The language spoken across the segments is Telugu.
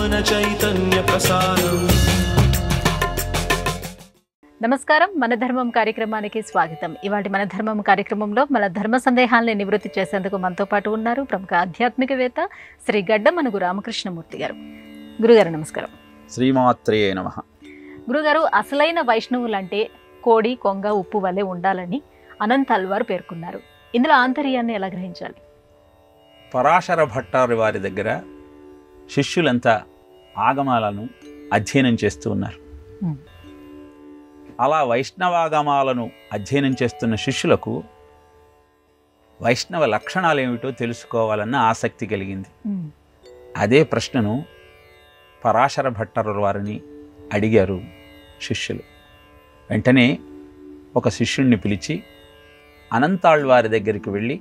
ज्ञान चैतन्य प्रसारम्। నమస్కారం, మన ధర్మం కార్యక్రమానికి స్వాగతం. ఇవాటి మన ధర్మం కార్యక్రమంలో మన ధర్మ సందేహాలను నివృత్తి చేసేందుకు మనతో పాటు ఉన్నారు ప్రముఖ ఆధ్యాత్మికవేత్త శ్రీ గడ్డమనుగు రామకృష్ణమూర్తి గారు. గురుగారు నమస్కారం. శ్రీమాత్రే నమః. గురుగారు, అసలైన వైష్ణవులంటే కోడి, కొంగ, ఉప్పు వలె ఉండాలని అనంత అల్వారు పేర్కొన్నారు. ఇందులో ఆంతర్యాన్ని ఎలా గ్రహించాలి? పరాశర భట్టారి వారి దగ్గర శిష్యులంతా ఆగమాలను అధ్యయనం చేస్తూ ఉన్నారు. అలా వైష్ణవాగమాలను అధ్యయనం చేస్తున్న శిష్యులకు వైష్ణవ లక్షణాలు ఏమిటో తెలుసుకోవాలన్న ఆసక్తి కలిగింది. అదే ప్రశ్నను పరాశర భట్టారు వారిని అడిగారు శిష్యులు. వెంటనే ఒక శిష్యుణ్ణి పిలిచి అనంతాళ్వారి దగ్గరికి వెళ్ళి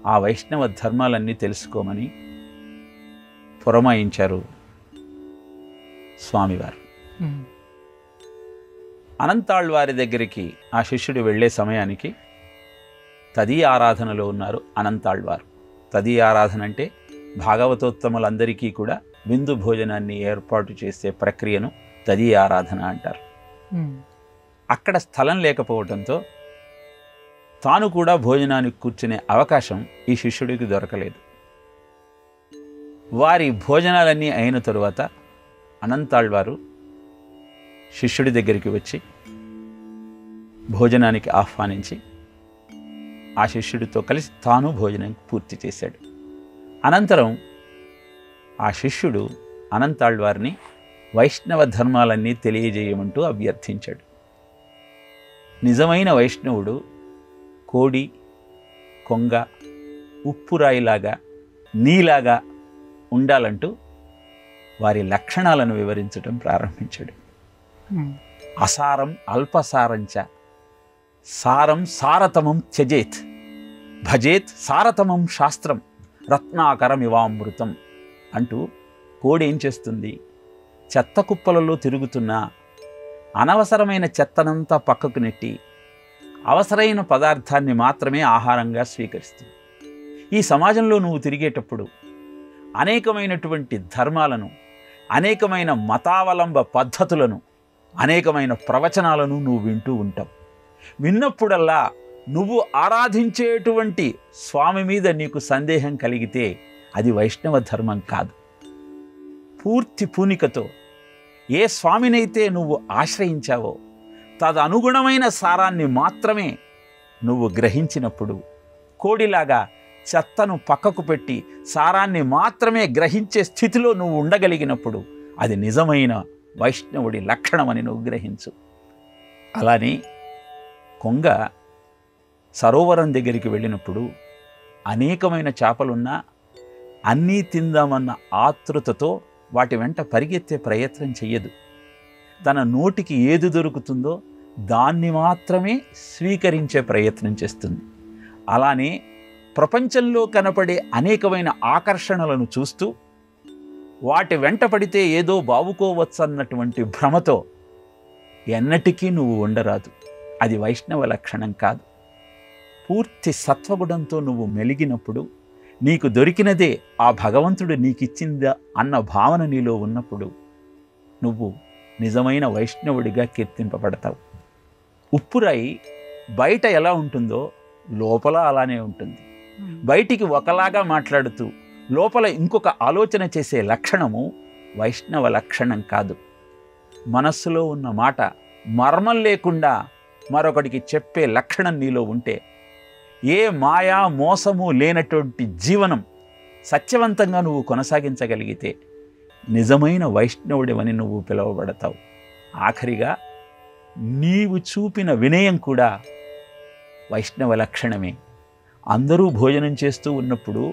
ఆ వైష్ణవ ధర్మాలన్నీ తెలుసుకోమని పురమాయించారు స్వామివారు. అనంతాళ్వారి దగ్గరికి ఆ శిష్యుడు వెళ్ళే సమయానికి తదీ ఆరాధనలో ఉన్నారు అనంతాళ్వారు. తదీ ఆరాధన అంటే భాగవతోత్తములందరికీ కూడా విందు భోజనాన్ని ఏర్పాటు చేసే ప్రక్రియను తదీ ఆరాధన అంటారు. అక్కడ స్థలం లేకపోవడంతో తాను కూడా భోజనానికి కూర్చునే అవకాశం ఈ శిష్యుడికి దొరకలేదు. వారి భోజనాలన్నీ అయిన తరువాత అనంతాళ్వారు శిష్యుడి దగ్గరికి వచ్చి భోజనానికి ఆహ్వానించి ఆ శిష్యుడితో కలిసి తాను భోజనం పూర్తి చేశాడు. అనంతరం ఆ శిష్యుడు అనంతాళ్వారిని వైష్ణవ ధర్మాలన్నీ తెలియజేయమంటూ అభ్యర్థించాడు. నిజమైన వైష్ణవుడు కోడి, కొంగ, ఉప్పురాయిలాగా, నీలాగా ఉండాలంటూ వారి లక్షణాలను వివరించడం ప్రారంభించాడు. అసారం అల్పసారంచ సారం సారతమం త్యజేత్ భజేత్ సారతమం శాస్త్రం రత్నాకరమివామృతం అంటూ కోడి ఏం చేస్తుంది? చెత్త కుప్పలలో తిరుగుతున్న అనవసరమైన చెత్తనంతా పక్కకు నెట్టి అవసరమైన పదార్థాన్ని మాత్రమే ఆహారంగా స్వీకరిస్తుంది. ఈ సమాజంలో నువ్వు తిరిగేటప్పుడు అనేకమైనటువంటి ధర్మాలను, అనేకమైన మతావలంబ పద్ధతులను, అనేకమైన ప్రవచనాలను నువ్వు వింటూ ఉంటావు. విన్నప్పుడల్లా నువ్వు ఆరాధించేటువంటి స్వామి మీద నీకు సందేహం కలిగితే అది వైష్ణవ ధర్మం కాదు. పూర్తి పూనికతో ఏ స్వామినైతే నువ్వు ఆశ్రయించావో తదనుగుణమైన సారాన్ని మాత్రమే నువ్వు గ్రహించినప్పుడు, కోడిలాగా చెత్తను పక్కకు పెట్టి సారాన్ని మాత్రమే గ్రహించే స్థితిలో నువ్వు ఉండగలిగినప్పుడు అది నిజమైన వైష్ణవుడి లక్షణమని నువ్వు గ్రహించు. అలానే కొంగ సరోవరం దగ్గరికి వెళ్ళినప్పుడు అనేకమైన చేపలున్నా అన్నీ తిందామన్న ఆతృతతో వాటి వెంట పరిగెత్తే ప్రయత్నం చెయ్యదు. తన నోటికి ఏది దొరుకుతుందో దాన్ని మాత్రమే స్వీకరించే ప్రయత్నం చేస్తుంది. అలానే ప్రపంచంలో కనపడే అనేకమైన ఆకర్షణలను చూస్తూ వాటి వెంట పడితే ఏదో బావుకోవచ్చన్నటువంటి భ్రమతో ఎన్నటికీ నువ్వు ఉండరాదు. అది వైష్ణవ లక్షణం కాదు. పూర్తి సత్వగుణంతో నువ్వు మెలిగినప్పుడు, నీకు దొరికినదే ఆ భగవంతుడు నీకిచ్చిందా అన్న భావన నీలో ఉన్నప్పుడు నువ్వు నిజమైన వైష్ణవుడిగా కీర్తింపబడతావు. ఉప్పురాయి బయట ఎలా ఉంటుందో లోపల అలానే ఉంటుంది. బయటికి ఒకలాగా మాట్లాడుతూ లోపల ఇంకొక ఆలోచన చేసే లక్షణము వైష్ణవ లక్షణం కాదు. మనస్సులో ఉన్న మాట మర్మం లేకుండా మరొకటికి చెప్పే లక్షణం నీలో ఉంటే, ఏ మాయా మోసము లేనటువంటి జీవనం సత్యవంతంగా నువ్వు కొనసాగించగలిగితే నిజమైన వైష్ణవుడివని నువ్వు పిలువబడతావు. ఆఖరిగా నీవు చూపిన వినయం కూడా వైష్ణవ లక్షణమే. అందరూ భోజనం చేస్తూ ఉన్నప్పుడు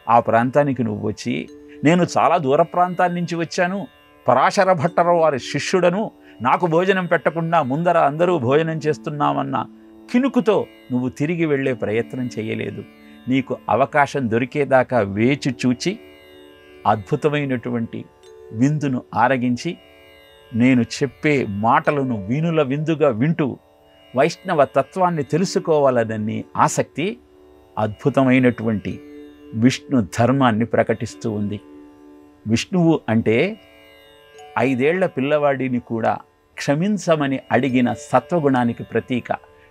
ఆ ప్రాంతానికి నువ్వు వచ్చి, నేను చాలా దూర ప్రాంతాల నుంచి వచ్చాను, పరాశర భట్టర్ వారి శిష్యుడను, నాకు భోజనం పెట్టకుండా ముందర అందరూ భోజనం చేస్తున్నామన్న కినుకుతో నువ్వు తిరిగి వెళ్ళే ప్రయత్నం చేయలేదు. నీకు అవకాశం దొరికేదాకా వేచి చూచి అద్భుతమైనటువంటి విందును ఆరగించి, నేను చెప్పే మాటలను వీనుల విందుగా వింటూ వైష్ణవ తత్వాన్ని తెలుసుకోవాలనని ఆసక్తి అద్భుతమైనటువంటి విష్ణు ధర్మాన్ని ప్రకటిస్తూ ఉంది. విష్ణువు అంటే 5 ఏళ్ల పిల్లవాడిని కూడా క్షమించమని అడిగిన సత్వగుణానికి ప్రతీక.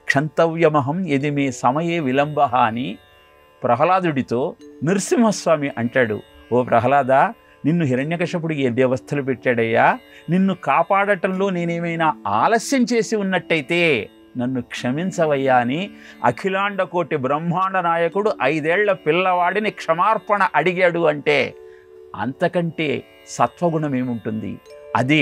క్షంతవ్యమహం యది మే సమయే విలంబ అని ప్రహ్లాదుడితో నృసింహస్వామి అంటాడు, ఓ ప్రహ్లాద, నిన్ను హిరణ్యకశపుడు ఏ వ్యవస్థలు పెట్టాడయ్యా, నిన్ను కాపాడటంలో నేనేమైనా ఆలస్యం చేసి ఉన్నట్టయితే నన్ను క్షమించవయ్యా అని అఖిలాండ కోటి బ్రహ్మాండ నాయకుడు 5 ఏళ్ల పిల్లవాడిని క్షమార్పణ అడిగాడు అంటే అంతకంటే సత్వగుణం ఏముంటుంది? అది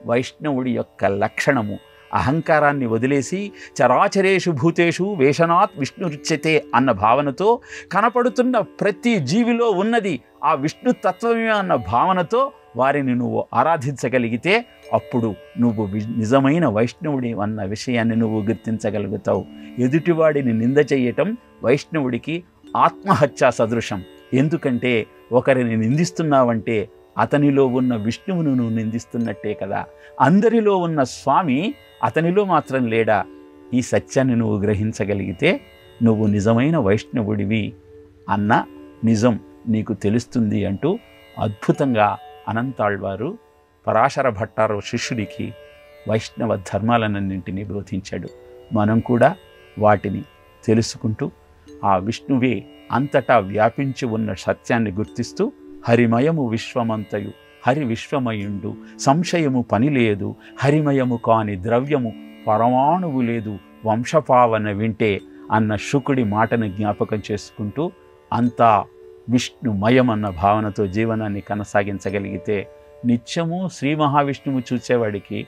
వైష్ణవుడి యొక్క లక్షణము. అహంకారాన్ని వదిలేసి చరాచరేషు భూతేషు వేషనాత్ విష్ణురుచ్యతే అన్న భావనతో, కనపడుతున్న ప్రతి జీవిలో ఉన్నది ఆ విష్ణు తత్వమే అన్న భావనతో వారిని నువ్వు ఆరాధించగలిగితే అప్పుడు నువ్వు నిజమైన వైష్ణవుడి అన్న విషయాన్ని నువ్వు గుర్తించగలుగుతావు. ఎదుటివాడిని నింద చేయటం వైష్ణవుడికి ఆత్మహత్యా సదృశం. ఎందుకంటే ఒకరిని నిందిస్తున్నావంటే అతనిలో ఉన్న విష్ణువును నువ్వు నిందిస్తున్నట్టే కదా. అందరిలో ఉన్న స్వామి అతనిలో మాత్రం లేడా? ఈ సత్యాన్ని నువ్వు గ్రహించగలిగితే నువ్వు నిజమైన వైష్ణవుడివి అన్న నిజం నీకు తెలుస్తుంది అంటూ అద్భుతంగా అనంతాళ్వారు పరాశర భట్టారు శిష్యుడికి వైష్ణవ ధర్మాలన్నింటినీ బోధించాడు. మనం కూడా వాటిని తెలుసుకుంటూ ఆ విష్ణువే అంతటా వ్యాపించి ఉన్న సత్యాన్ని గుర్తిస్తూ హరిమయము విశ్వమంతయు హరి విశ్వమయుండు సంశయము పని లేదు, హరిమయము కాని ద్రవ్యము పరమాణువు లేదు, వంశపావన వింటే అన్న శుకుడి మాటను జ్ఞాపకం చేసుకుంటూ అంతా విష్ణుమయం అన్న భావనతో జీవనాన్ని కొనసాగించగలిగితే నిత్యము శ్రీ మహావిష్ణువు చూసేవాడికి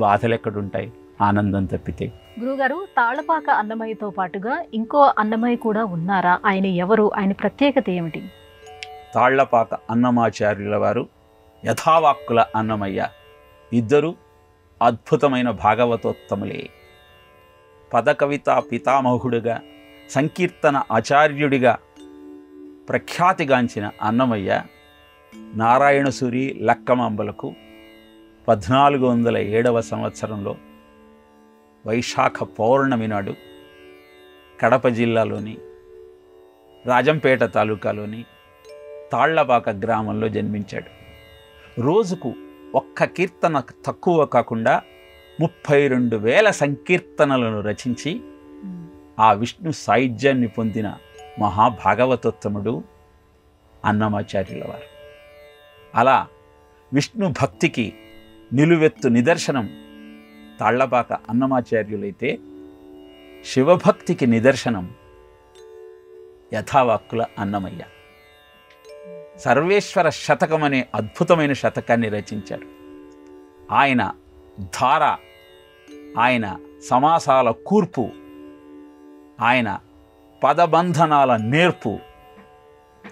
బాధలెక్కడుంటాయి, ఆనందం తప్పితే. గురుగారు, తాళపాక అన్నమయ్యతో పాటుగా ఇంకో అన్నమయ్య కూడా ఉన్నారా? ఆయన ఎవరు? ఆయన ప్రత్యేకత ఏమిటి? తాళ్లపాక అన్నమాచార్యుల వారు యథావాక్కుల అన్నమయ్య ఇద్దరు అద్భుతమైన భాగవతోత్తములే. పదకవిత పితామహుడుగా, సంకీర్తన ఆచార్యుడిగా ప్రఖ్యాతిగాంచిన అన్నమయ్య నారాయణసూరి లక్కమాంబలకు 1407వ సంవత్సరంలో వైశాఖ పౌర్ణమి నాడు కడప జిల్లాలోని రాజంపేట తాలూకాలోని తాళ్లపాక గ్రామంలో జన్మించాడు. రోజుకు ఒక్క కీర్తన తక్కువ కాకుండా 32,000 సంకీర్తనలను రచించి ఆ విష్ణు సాయుధ్యాన్ని పొందిన మహాభాగవతోత్తముడు అన్నమాచార్యుల వారు. అలా విష్ణు భక్తికి నిలువెత్తు నిదర్శనం తాళ్లపాక అన్నమాచార్యులైతే, శివభక్తికి నిదర్శనం యథావాక్కుల అన్నమయ్య. సర్వేశ్వర శతకం అనే అద్భుతమైన శతకాన్ని రచించాడు. ఆయన ధార, ఆయన సమాసాల కూర్పు, ఆయన పదబంధనాల నేర్పు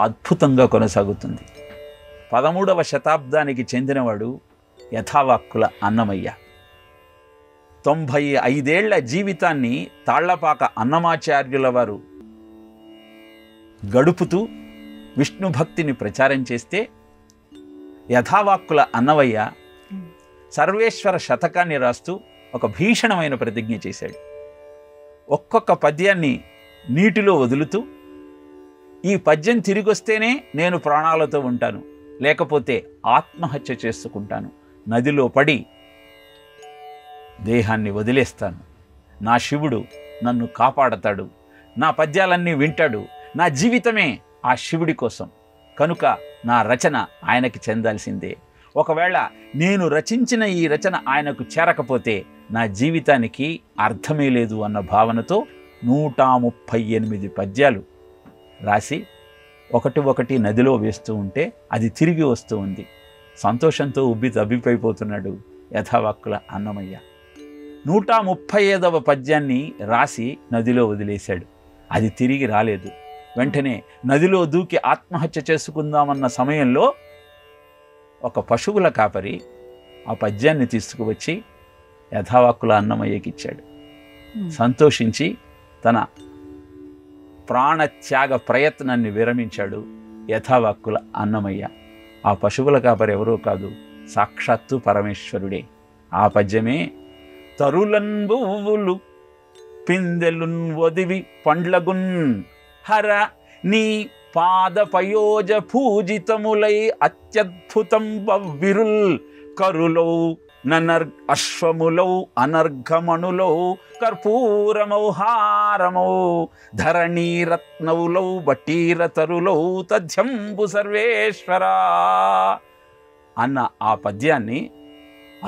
అద్భుతంగా కొనసాగుతుంది. 13వ శతాబ్దానికి చెందినవాడు యథావాక్కుల అన్నమయ్య. 95 ఏళ్ల జీవితాన్ని తాళ్లపాక అన్నమాచార్యుల వారు గడుపుతూ విష్ణు భక్తిని ప్రచారం చేస్తే, యథావాక్కుల అన్నమయ్య సర్వేశ్వర శతకాన్ని రాస్తూ ఒక భీషణమైన ప్రతిజ్ఞ చేశాడు. ఒక్కొక్క పద్యాన్ని నీటిలో వదులుతూ, ఈ పద్యం తిరిగొస్తేనే నేను ప్రాణాలతో ఉంటాను, లేకపోతే ఆత్మహత్య చేసుకుంటాను, నదిలో పడి దేహాన్ని వదిలేస్తాను, నా శివుడు నన్ను కాపాడతాడు, నా పద్యాలన్నీ వింటాడు, నా జీవితమే ఆ శివుడి కోసం, కనుక నా రచన ఆయనకి చెందాల్సిందే, ఒకవేళ నేను రచించిన ఈ రచన ఆయనకు చేరకపోతే నా జీవితానికి అర్థమే లేదు అన్న భావనతో 138 పద్యాలు రాసి ఒకటి నదిలో వేస్తూ ఉంటే అది తిరిగి వస్తూ ఉంది. సంతోషంతో తబ్బిపోతున్నాడు యథావాక్కుల అన్నమయ్య. 135వ పద్యాన్ని రాసి నదిలో వదిలేశాడు. అది తిరిగి రాలేదు. వెంటనే నదిలో దూకి ఆత్మహత్య చేసుకుందామన్న సమయంలో ఒక పశువుల కాపరి ఆ పద్యాన్ని తీసుకువచ్చి యథావాక్కుల అన్నమయ్యకి ఇచ్చాడు. సంతోషించి తన ప్రాణత్యాగ ప్రయత్నాన్ని విరమించాడు యథావాక్కుల అన్నమయ్య. ఆ పశువుల కాపరి ఎవరో కాదు, సాక్షాత్తు పరమేశ్వరుడే. ఆ పద్యమే తరులన్ బువ్వులు పిందెలున్ ఒదివి పండ్లగున్ హర నీ పాదపయోజ పూజితములై అత్యద్భుతం విరుల్ కరులౌ అశ్వములౌ అనర్ఘమణులౌ కర్పూరమౌ హారమౌ ధరణీరత్నౌలౌ బటీరతరులౌ తథ్యంబు సర్వేశ్వరా అన్న ఆ పద్యాన్ని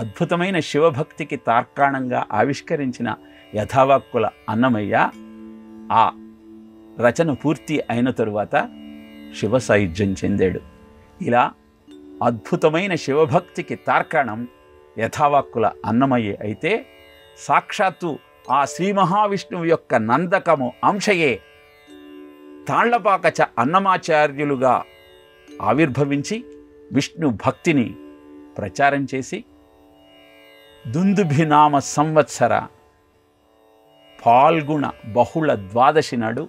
అద్భుతమైన శివభక్తికి తార్కాణంగా ఆవిష్కరించిన యథావాక్కుల అన్నమయ్య ఆ రచన పూర్తి అయిన తరువాత శివ సాయుధ్యం చెందాడు. ఇలా అద్భుతమైన శివభక్తికి తార్కాణం యథావాక్కుల అన్నమయ్య అయితే, సాక్షాత్తు ఆ శ్రీ మహావిష్ణువు యొక్క నందకము అంశయే తాళ్లపాక అన్నమాచార్యులుగా ఆవిర్భవించి విష్ణు భక్తిని ప్రచారం చేసి దుందుభినామ సంవత్సర పాల్గుణ బహుళ ద్వాదశి నాడు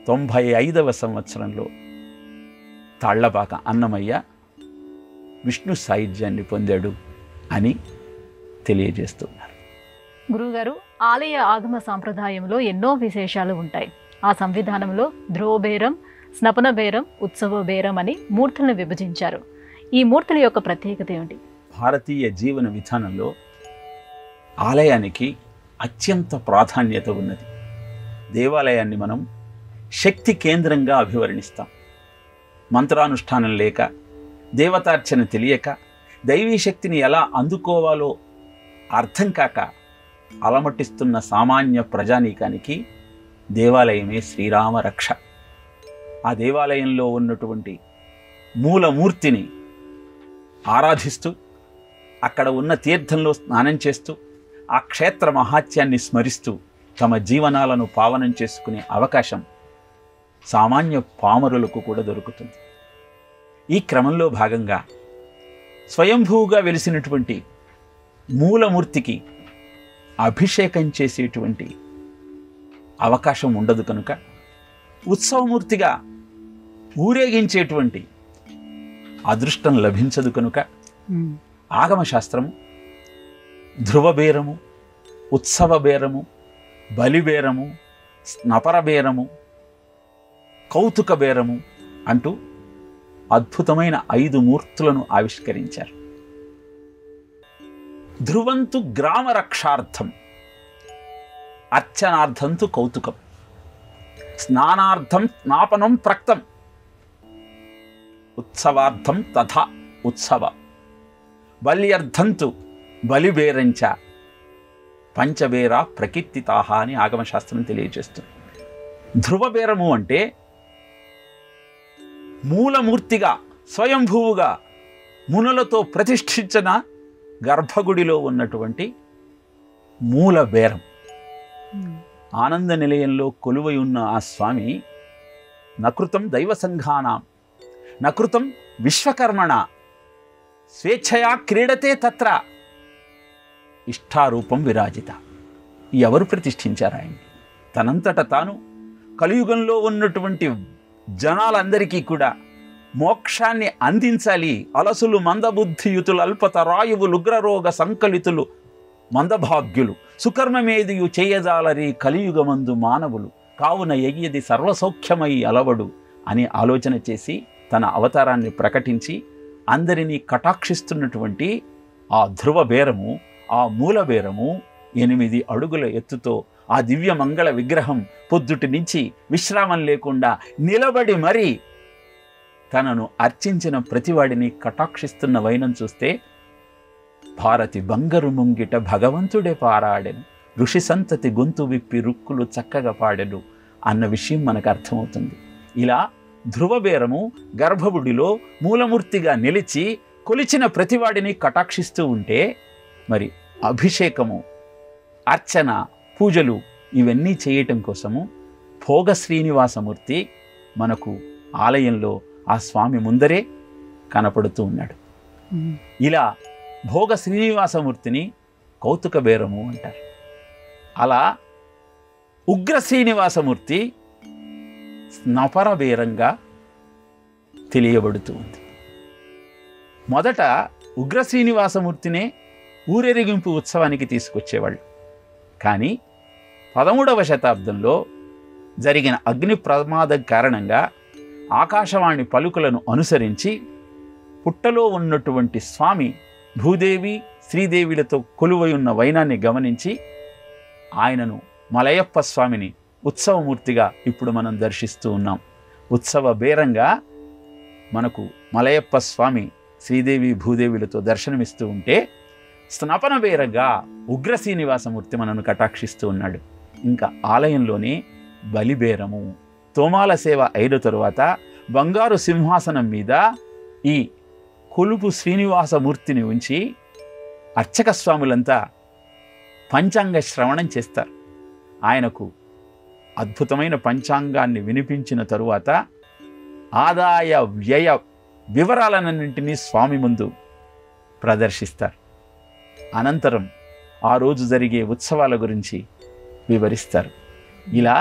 95వ సంవత్సరంలో తాళ్లపాక అన్నమయ్య విష్ణు సాయుధ్యాన్ని పొందాడు అని తెలియజేస్తున్నారు. గురువుగారు, ఆలయ ఆగమ సాంప్రదాయంలో ఎన్నో విశేషాలు ఉంటాయి. ఆ సంవిధానంలో ధ్రువబేరం, స్నపన బేరం, ఉత్సవ బేరం అని మూర్తులను విభజించారు. ఈ మూర్తుల యొక్క ప్రత్యేకత ఏమిటి? భారతీయ జీవన విధానంలో ఆలయానికి అత్యంత ప్రాధాన్యత ఉన్నది. దేవాలయాన్ని మనం శక్తి కేంద్రంగా అభివర్ణిస్తాం. మంత్రానుష్ఠానం లేక, దేవతార్చన తెలియక, దైవీ శక్తిని ఎలా అందుకోవాలో అర్థం కాక అలమటిస్తున్న సామాన్య ప్రజానీకానికి దేవాలయమే శ్రీరామ రక్ష. ఆ దేవాలయంలో ఉన్నటువంటి మూలమూర్తిని ఆరాధిస్తూ, అక్కడ ఉన్న తీర్థంలో స్నానం చేస్తూ, ఆ క్షేత్ర మహాత్యాన్ని స్మరిస్తూ తమ జీవనాలను పావనం చేసుకునే అవకాశం సామాన్య పామరులకు కూడా దొరుకుతుంది. ఈ క్రమంలో భాగంగా స్వయంభూగా వెలిసినటువంటి మూలమూర్తికి అభిషేకం చేసేటువంటి అవకాశం ఉండదు కనుక, ఉత్సవమూర్తిగా ఊరేగించేటువంటి అదృష్టం లభించదు కనుక, ఆగమశాస్త్రము ధ్రువబేరము, ఉత్సవ బేరము, బలిబేరము, స్నపర బేరము, కౌతుక బేరము అంటూ అద్భుతమైన 5 మూర్తులను ఆవిష్కరించారు. ధ్రువంతు గ్రామ రక్షార్థం, అర్చనార్థంతు కౌతుకం, స్నానార్థం స్నాపనం ప్రక్తం, ఉత్సవార్థం తథా ఉత్సవ, బల్యర్థంతు బలిబేరంచ, పంచబేర ప్రకీర్తితాహ అని ఆగమశాస్త్రం తెలియజేస్తుంది. ధ్రువబేరము అంటే మూలమూర్తిగా స్వయంభూవుగా మునులతో ప్రతిష్ఠించిన గర్భగుడిలో ఉన్నటువంటి మూల బేరం. ఆనంద నిలయంలో కొలువై ఉన్న ఆ స్వామి నకృతం దైవ సంఘానాం నకృతం విశ్వకర్మణ స్వేచ్ఛయా క్రీడతే తత్ర ఇష్టారూపం విరాజిత. ఎవరు ప్రతిష్ఠించారు ఆయన్ని? తనంతట తాను కలియుగంలో ఉన్నటువంటి జనాలందరికీ కూడా మోక్షాన్ని అందించాలి. అలసులు మందబుద్ధియుతులు, అల్పత రాయువులు, ఉగ్రరోగ సంకలితులు, మందభాగ్యులు, సుకర్మమేదియు చేయజాలరి కలియుగమందు మానవులు, కావున ఎయ్యది సర్వసౌఖ్యమై అలవడు అని ఆలోచన చేసి తన అవతారాన్ని ప్రకటించి అందరినీ కటాక్షిస్తున్నటువంటి ఆ ధ్రువ బేరము, ఆ మూల బేరము 8 అడుగుల ఎత్తుతో ఆ దివ్య మంగళ విగ్రహం పొద్దుటి నుంచి విశ్రామం లేకుండా నిలబడి మరీ తనను అర్చించిన ప్రతివాడిని కటాక్షిస్తున్న వైనం చూస్తే, భారతి బంగారు ముంగిట భగవంతుడే పారాడెను, ఋషి సంతతి గొంతు విప్పి రుక్కులు చక్కగా పాడెను అన్న విషయం మనకు అర్థమవుతుంది. ఇలా ధ్రువబేరము గర్భగుడిలో మూలమూర్తిగా నిలిచి కొలిచిన ప్రతివాడిని కటాక్షిస్తూ ఉంటే, మరి అభిషేకము, అర్చన, పూజలు ఇవన్నీ చేయటం కోసము భోగ శ్రీనివాసమూర్తి మనకు ఆలయంలో ఆ స్వామి ముందరే కనపడుతూ ఉన్నాడు. ఇలా భోగ శ్రీనివాసమూర్తిని కౌతుక బేరము అంటారు. అలా ఉగ్ర శ్రీనివాసమూర్తి స్నపర బేరంగా తెలియబడుతూ ఉంది. మొదట ఉగ్ర శ్రీనివాసమూర్తినే ఊరేగింపు ఉత్సవానికి తీసుకొచ్చేవాళ్ళు. కానీ 13వ శతాబ్దంలో జరిగిన అగ్ని ప్రమాదం కారణంగా ఆకాశవాణి పలుకులను అనుసరించి పుట్టలో ఉన్నటువంటి స్వామి భూదేవి శ్రీదేవిలతో కొలువై ఉన్న వైనాన్ని గమనించి ఆయనను మలయప్ప స్వామిని ఉత్సవమూర్తిగా ఇప్పుడు మనం దర్శిస్తూ ఉన్నాం. ఉత్సవ బేరంగా మనకు మలయప్ప స్వామి శ్రీదేవి భూదేవిలతో దర్శనమిస్తూ ఉంటే, స్నపన బేరంగా ఉగ్ర శ్రీనివాసమూర్తి మనను కటాక్షిస్తూ ఉన్నాడు. ఇంకా ఆలయంలోనే బలిబేరము, తోమాల సేవ అయిన తరువాత బంగారు సింహాసనం మీద ఈ కొలుపు శ్రీనివాసమూర్తిని ఉంచి అర్చక స్వాములంతా పంచాంగ శ్రవణం చేస్తారు. ఆయనకు అద్భుతమైన పంచాంగాన్ని వినిపించిన తరువాత ఆదాయ వ్యయ వివరాలన్నింటినీ స్వామి ముందు ప్రదర్శిస్తారు. అనంతరం ఆ రోజు జరిగే ఉత్సవాల గురించి వివరిస్తారు. ఇలా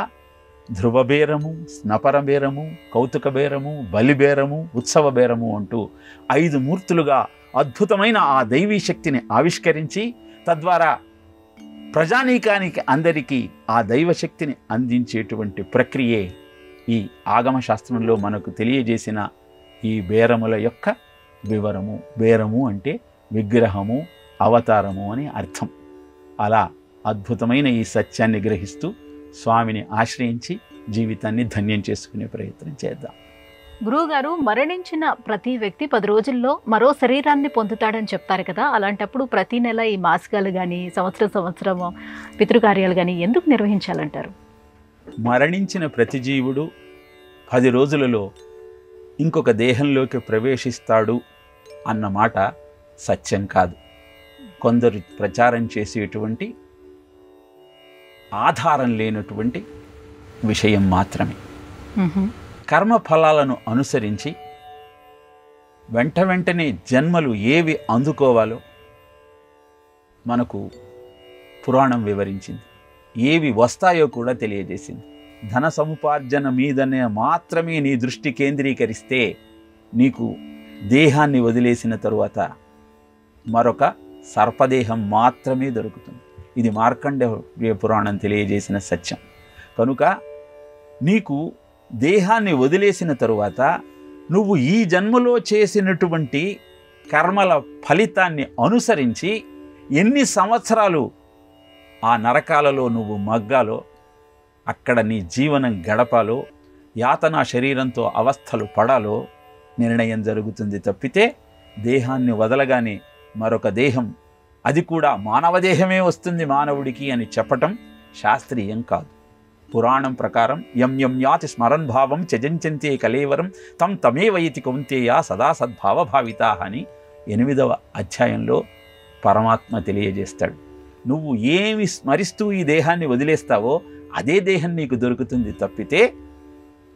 ధ్రువబేరము, స్నపర బేరము, కౌతుక బేరము, బలిబేరము, ఉత్సవ బేరము అంటూ 5 మూర్తులుగా అద్భుతమైన ఆ దైవీ శక్తిని ఆవిష్కరించి తద్వారా ప్రజానీకానికి అందరికీ ఆ దైవశక్తిని అందించేటువంటి ప్రక్రియే ఈ ఆగమ శాస్త్రంలో మనకు తెలియజేసిన ఈ బేరముల యొక్క వివరము. బేరము అంటే విగ్రహము, అవతారము అని అర్థం. అలా అద్భుతమైన ఈ సత్యాన్ని గ్రహిస్తూ స్వామిని ఆశ్రయించి జీవితాన్ని ధన్యం చేసుకునే ప్రయత్నం చేద్దాం. గురువుగారు, మరణించిన ప్రతి వ్యక్తి 10 రోజుల్లో మరో శరీరాన్ని పొందుతాడని చెప్తారు కదా, అలాంటప్పుడు ప్రతి నెల ఈ మాసికాలు కానీ సంవత్సరం పితృకార్యాలు కానీ ఎందుకు నిర్వహించాలంటారు? మరణించిన ప్రతి జీవుడు 10 రోజులలో ఇంకొక దేహంలోకి ప్రవేశిస్తాడు అన్న మాట సత్యం కాదు. కొందరు ప్రచారం చేసేటువంటి ఆధారం లేనటువంటి విషయం మాత్రమే. కర్మఫలాలను అనుసరించి వెంటనే జన్మలు ఏవి అందుకోవాలో మనకు పురాణం వివరించింది. ఏవి వస్తాయో కూడా తెలియజేసింది. ధన సముపార్జన మీదనే మాత్రమే నీ దృష్టి కేంద్రీకరిస్తే నీకు దేహాన్ని వదిలేసిన తరువాత మరొక సర్పదేహం మాత్రమే దొరుకుతుంది. ఇది మార్కండేయ పురాణం తెలియజేసిన సత్యం. కనుక నీకు దేహాన్ని వదిలేసిన తరువాత నువ్వు ఈ జన్మలో చేసినటువంటి కర్మల ఫలితాన్ని అనుసరించి ఎన్ని సంవత్సరాలు ఆ నరకాలలో నువ్వు మగ్గాలో, అక్కడ నీ జీవనం గడపాలో, యాతనా శరీరంతో అవస్థలు పడాలో నిర్ణయం జరుగుతుంది తప్పితే దేహాన్ని వదలగానే మరొక దేహం, అది కూడా మానవ దేహమే వస్తుంది మానవుడికి అని చెప్పటం శాస్త్రీయం కాదు. పురాణం ప్రకారం యం యం యాతి స్మరన్ భావం చజంచంతే కలేవరం తం తమేవైతి కౌంతేయ సదా సద్భావభావితా అని 8వ అధ్యాయంలో పరమాత్మ తెలియజేస్తాడు. నువ్వు ఏమి స్మరిస్తూ ఈ దేహాన్ని వదిలేస్తావో అదే దేహం నీకు దొరుకుతుంది తప్పితే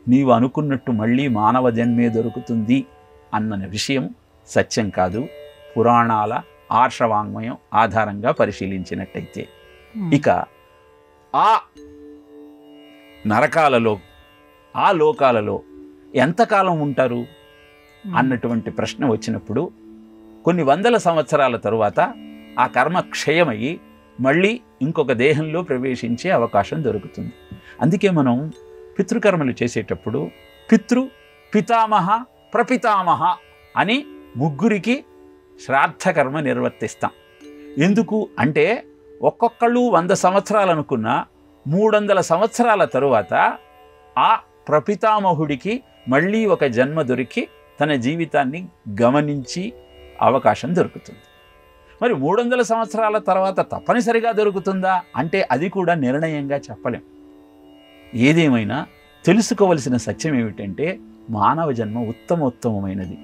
నీవు అనుకున్నట్టు మళ్ళీ మానవ జన్మే దొరుకుతుంది అన్న విషయం సత్యం కాదు. పురాణాల ఆర్షవాంగ్మయం ఆధారంగా పరిశీలించినట్టయితే ఇక ఆ నరకాలలో, ఆ లోకాలలో ఎంతకాలం ఉంటారు అన్నటువంటి ప్రశ్న వచ్చినప్పుడు కొన్ని వందల సంవత్సరాల తరువాత ఆ కర్మ క్షయమయ్యి మళ్ళీ ఇంకొక దేహంలో ప్రవేశించే అవకాశం దొరుకుతుంది. అందుకే మనం పితృకర్మలు చేసేటప్పుడు పితృ, పితామహ, ప్రపితామహ అని 3కి శ్రాద్ధకర్మ నిర్వర్తిస్తాం. ఎందుకు అంటే ఒక్కొక్కళ్ళు 100 సంవత్సరాలు అనుకున్నా 300 సంవత్సరాల తరువాత ఆ ప్రపితామహుడికి మళ్ళీ ఒక జన్మ దొరికి తన జీవితాన్ని గమనించి అవకాశం దొరుకుతుంది. మరి 300 సంవత్సరాల తర్వాత తప్పనిసరిగా దొరుకుతుందా అంటే అది కూడా నిర్ణయంగా చెప్పలేం. ఏదేమైనా తెలుసుకోవలసిన సత్యం ఏమిటంటే మానవ జన్మ ఉత్తమోత్తమైనది.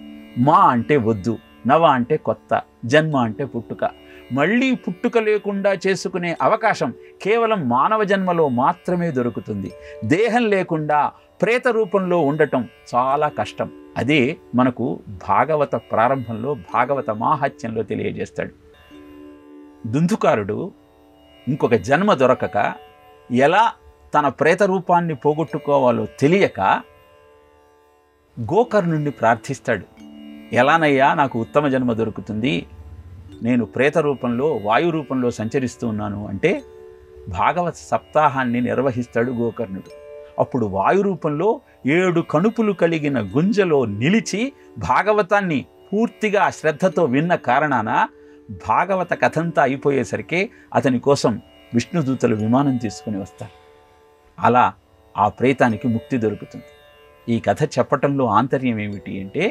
మా అంటే వద్దు, నవ అంటే కొత్త, జన్మ అంటే పుట్టుక. మళ్ళీ పుట్టుక లేకుండా చేసుకునే అవకాశం కేవలం మానవ జన్మలో మాత్రమే దొరుకుతుంది. దేహం లేకుండా ప్రేత రూపంలో ఉండటం చాలా కష్టం. అదే మనకు భాగవత ప్రారంభంలో, భాగవత మాహాత్యంలో తెలియజేస్తాడు. దుందుకారుడు ఇంకొక జన్మ దొరకక ఎలా తన ప్రేత రూపాన్ని పోగొట్టుకోవాలో తెలియక గోకర్ణుణ్ణి ప్రార్థిస్తాడు. ఎలానయ్యా నాకు ఉత్తమ జన్మ దొరుకుతుంది, నేను ప్రేత రూపంలో, వాయు రూపంలో సంచరిస్తూ ఉన్నాను అంటే భాగవత సప్తాహాన్ని నిర్వహిస్తాడు గోకర్ణుడు. అప్పుడు వాయు రూపంలో 7 కణుపులు కలిగిన గుంజలో నిలిచి భాగవతాన్ని పూర్తిగా శ్రద్ధతో విన్న కారణాన భాగవత కథంతా అయిపోయేసరికి అతని కోసం విష్ణుదూతలు విమానం తీసుకుని వస్తారు. అలా ఆ ప్రేతానికి ముక్తి దొరుకుతుంది. ఈ కథ చెప్పటంలో ఆంతర్యం ఏమిటి అంటే,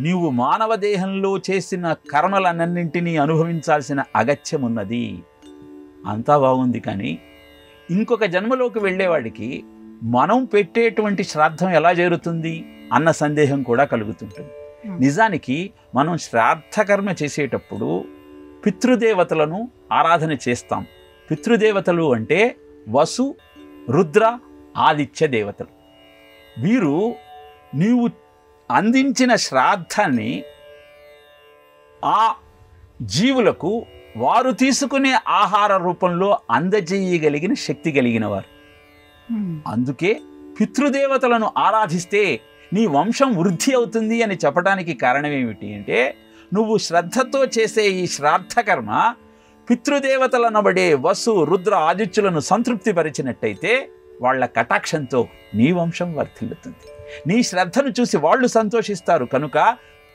నీవు మానవ దేహంలో చేసిన కర్మలన్నింటినీ అనుభవించాల్సిన అగత్యం ఉన్నది. అంతా బాగుంది, కానీ ఇంకొక జన్మలోకి వెళ్ళేవాడికి మనం పెట్టేటువంటి శ్రాద్ధం ఎలా జరుగుతుంది అన్న సందేహం కూడా కలుగుతుంటుంది. నిజానికి మనం శ్రాద్ధకర్మ చేసేటప్పుడు పితృదేవతలను ఆరాధన చేస్తాం. పితృదేవతలు అంటే వసు, రుద్ర, ఆదిత్య దేవతలు. వీరు నీవు అందించిన శ్రాద్ధాన్ని ఆ జీవులకు వారు తీసుకునే ఆహార రూపంలో అందజేయగలిగిన శక్తి కలిగిన వారు. అందుకే పితృదేవతలను ఆరాధిస్తే నీ వంశం వృద్ధి అవుతుంది అని చెప్పడానికి కారణం ఏమిటి అంటే, నువ్వు శ్రద్ధతో చేసే ఈ శ్రాద్ధకర్మ పితృదేవతలనబడే వసు, రుద్ర, ఆదిత్యులను సంతృప్తిపరిచినట్టయితే వాళ్ళ కటాక్షంతో నీ వంశం వర్ధిల్లుతుంది. నీ శ్రద్ధను చూసి వాళ్ళు సంతోషిస్తారు. కనుక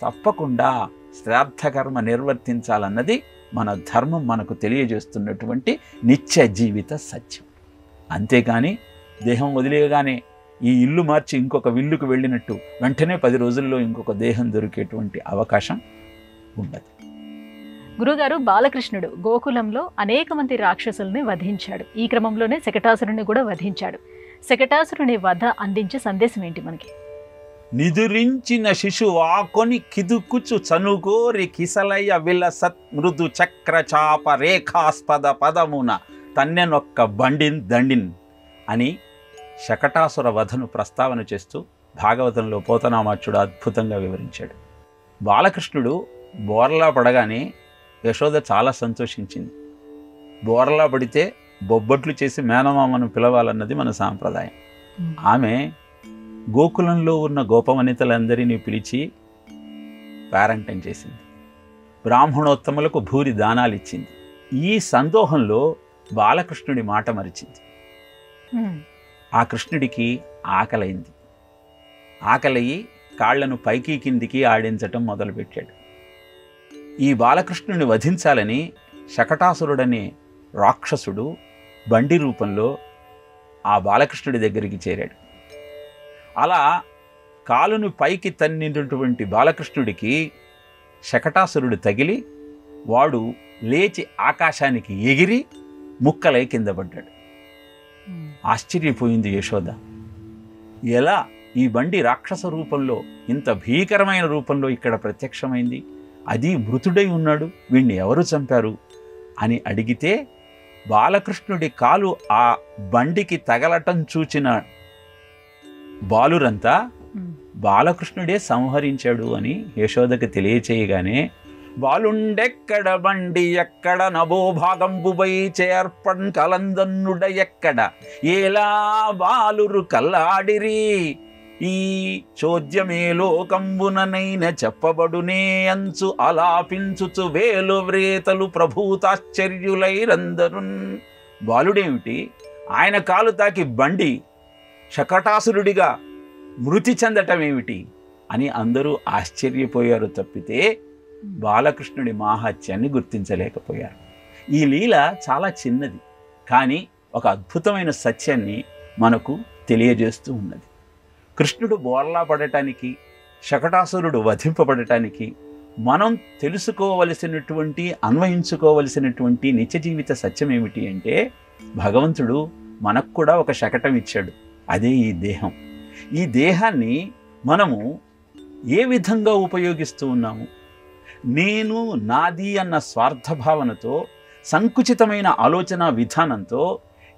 తప్పకుండా శ్రాద్ధకర్మ నిర్వర్తించాలన్నది మన ధర్మం మనకు తెలియజేస్తున్నటువంటి నిత్య జీవిత సత్యం. అంతేకాని దేహం వదిలేయగానే ఈ ఇల్లు మార్చి ఇంకొక ఇల్లుకు వెళ్ళినట్టు వెంటనే 10 రోజుల్లో ఇంకొక దేహం దొరికేటువంటి అవకాశం ఉండదు. గురుగారు, బాలకృష్ణుడు గోకులంలో అనేక మంది రాక్షసుల్ని వధించాడు. ఈ క్రమంలోనే శకటాసురుని కూడా వధించాడు. శకటాసురుని వధ అందించే సందేశం ఏంటి మనకి? నిదురించిన శిశువాకొని కిదుకుచు చనుగోరి కిసలయ్య విలసత్ మృదు చక్ర చాప రేఖాస్పద పదమున తన్నెనొక్క బండిన్ దండిన్ అని శకటాసుర వధను ప్రస్తావన చేస్తూ భాగవతంలో పోతనామాచ్యుడు అద్భుతంగా వివరించాడు. బాలకృష్ణుడు బోర్లా పడగానే యశోద చాలా సంతోషించింది. బోర్లా పడితే బొబ్బట్లు చేసి మేనమామను పిలవాలన్నది మన సాంప్రదాయం. ఆమె గోకులంలో ఉన్న గోపవనితలందరినీ పిలిచి పేరంటం చేసింది. బ్రాహ్మణోత్తములకు భూరి దానాలు ఇచ్చింది. ఈ సందోహంలో బాలకృష్ణుడి మాట మరిచింది. ఆ కృష్ణుడికి ఆకలైంది. ఆకలయ్యి కాళ్లను పైకి కిందికి ఆడించటం మొదలుపెట్టాడు. ఈ బాలకృష్ణుని వధించాలని శకటాసురుడనే రాక్షసుడు బండి రూపంలో ఆ బాలకృష్ణుడి దగ్గరికి చేరాడు. అలా కాలును పైకి తన్నినటువంటి బాలకృష్ణుడికి శకటాసురుడు తగిలి వాడు లేచి ఆకాశానికి ఎగిరి ముక్కలై కింద పడ్డాడు. ఆశ్చర్యపోయింది యశోద. ఎలా ఈ బండి రాక్షస రూపంలో, ఇంత భీకరమైన రూపంలో ఇక్కడ ప్రత్యక్షమైంది? అది మృతుడై ఉన్నాడు, వీణ్ణి ఎవరు చంపారు అని అడిగితే బాలకృష్ణుడి కాలు ఆ బండికి తగలటం చూచిన బాలురంతా బాలకృష్ణుడే సంహరించాడు అని యశోదకి తెలియచేయగానే, బాలుండెక్కడ బండి ఎక్కడ నభోభాగంబుబై చేర్పన్ కలందన్నుడ ఎక్కడ ఏలా బాలురు కల్లాడిరి ఈ చోద్యమే లోకంబుననైన చెప్పబడునే అంచు అలాపించుచు వేలు వ్రేతలు ప్రభూతాశ్చర్యులైరందరున్. బాలుడేమిటి, ఆయన కాలు తాకి బండి శకటాసురుడిగా మృతి చెందటం ఏమిటి అని అందరూ ఆశ్చర్యపోయారు తప్పితే బాలకృష్ణుడి మాహాత్యాన్ని గుర్తించలేకపోయారు. ఈ లీల చాలా చిన్నది, కానీ ఒక అద్భుతమైన సత్యాన్ని మనకు తెలియజేస్తూ ఉన్నది. కృష్ణుడు బోర్లా పడటానికి, శకటాసురుడు వధింపబడటానికి మనం తెలుసుకోవలసినటువంటి, అన్వయించుకోవలసినటువంటి నిత్య జీవిత సత్యం ఏమిటి అంటే, భగవంతుడు మనకు కూడా ఒక శకటం ఇచ్చాడు. అదే ఈ దేహం. ఈ దేహాన్ని మనము ఏ విధంగా ఉపయోగిస్తూ ఉన్నాము? నేను, నాది అన్న స్వార్థభావనతో, సంకుచితమైన ఆలోచన విధానంతో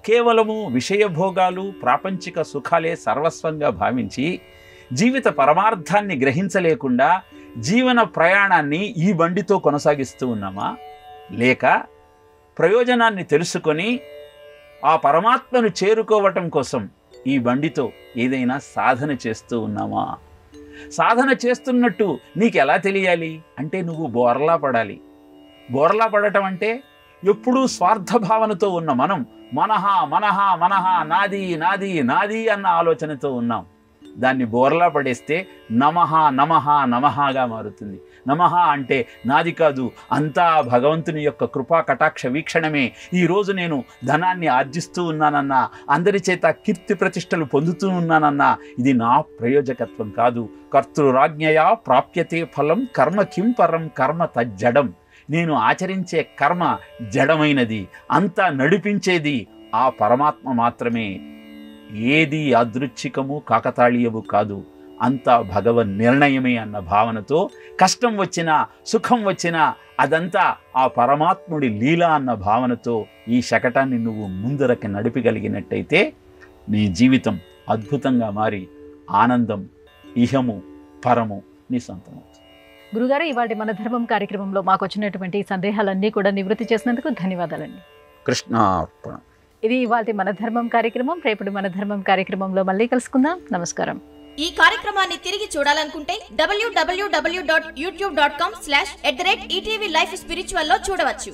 కేవలము విషయభోగాలు, ప్రాపంచిక సుఖాలే సర్వస్వంగా భావించి జీవిత పరమార్థాన్ని గ్రహించలేకుండా జీవన ప్రయాణాన్ని ఈ బండితో కొనసాగిస్తూ ఉన్నామా? లేక ప్రయోజనాన్ని తెలుసుకొని ఆ పరమాత్మను చేరుకోవటం కోసం ఈ బండితో ఏదైనా సాధన చేస్తూ ఉన్నామా? సాధన చేస్తున్నట్టు నీకు ఎలా తెలియాలి అంటే, నువ్వు బోర్లా పడాలి. బోర్లా పడటం అంటే ఎప్పుడూ స్వార్థభావనతో ఉన్న మనం మనహ మనహ మనహ నాది నాది నాది అన్న ఆలోచనతో ఉన్నాం. దాన్ని బోర్లా పడేస్తే నమః నమః నమఃగా మారుతుంది. నమః అంటే నాది కాదు, అంతా భగవంతుని యొక్క కృపా కటాక్ష వీక్షణమే. ఈరోజు నేను ధనాన్ని ఆర్జిస్తూ ఉన్నానన్నా, అందరి చేత కీర్తి ప్రతిష్టలు పొందుతూ ఉన్నానన్నా, ఇది నా ప్రయోజకత్వం కాదు. కర్తృరాజ్ఞయా ప్రాప్యతే ఫలం కర్మ కిం పరం కర్మ తజ్జడం. నేను ఆచరించే కర్మ జడమైనది, అంతా నడిపించేది ఆ పరమాత్మ మాత్రమే. ఏది యాదృచ్ఛికము కాకతాళీయము కాదు, అంతా భగవన్ నిర్ణయమే అన్న భావనతో కష్టం వచ్చినా సుఖం వచ్చినా అదంతా ఆ పరమాత్ముడి లీల అన్న భావనతో ఈ శకటాన్ని నువ్వు ముందరకి నడిపగలిగినట్టయితే నీ జీవితం అద్భుతంగా మారి ఆనందం ఇహము పరము నీ సొంతమవుతుంది. గురుగారు, ఇవాళ మన ధర్మం కార్యక్రమంలో మాకు వచ్చినటువంటి సందేహాలన్నీ కూడా నివృత్తి చేసినందుకు ధన్యవాదాలండి. కృష్ణార్పణ. ఇది ఇవాళ మన ధర్మం కార్యక్రమం. రేపటి మన ధర్మం కార్యక్రమంలో మళ్ళీ కలుసుకుందాం. నమస్కారం. ఈ కార్యక్రమాన్ని తిరిగి చూడాలనుకుంటే www.youtube.com/@ETV Life Spiritual లో చూడవచ్చు.